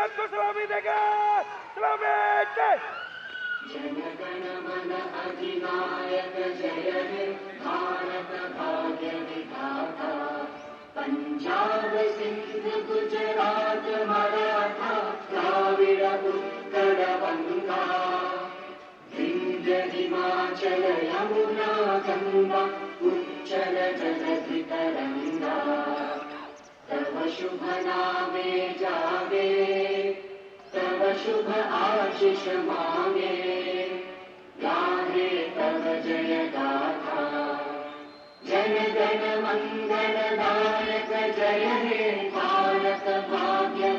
आपको सलामी देगा। सलामी जय। जनगण मन अधिनायक जय हे भारत भाग्य विधाता। पंजाब सिंध गुजरात मराठा द्राविड़ उत्कल बंगा। विंध्य हिमाचल यमुना गंगा उच्चल जलधि तरंगा। तव शुभ नामे जागे तव शुभ आशीष मांगे। गाहे तव जय गाथा जन गण मंगल दायक जय हे भारत भाग्य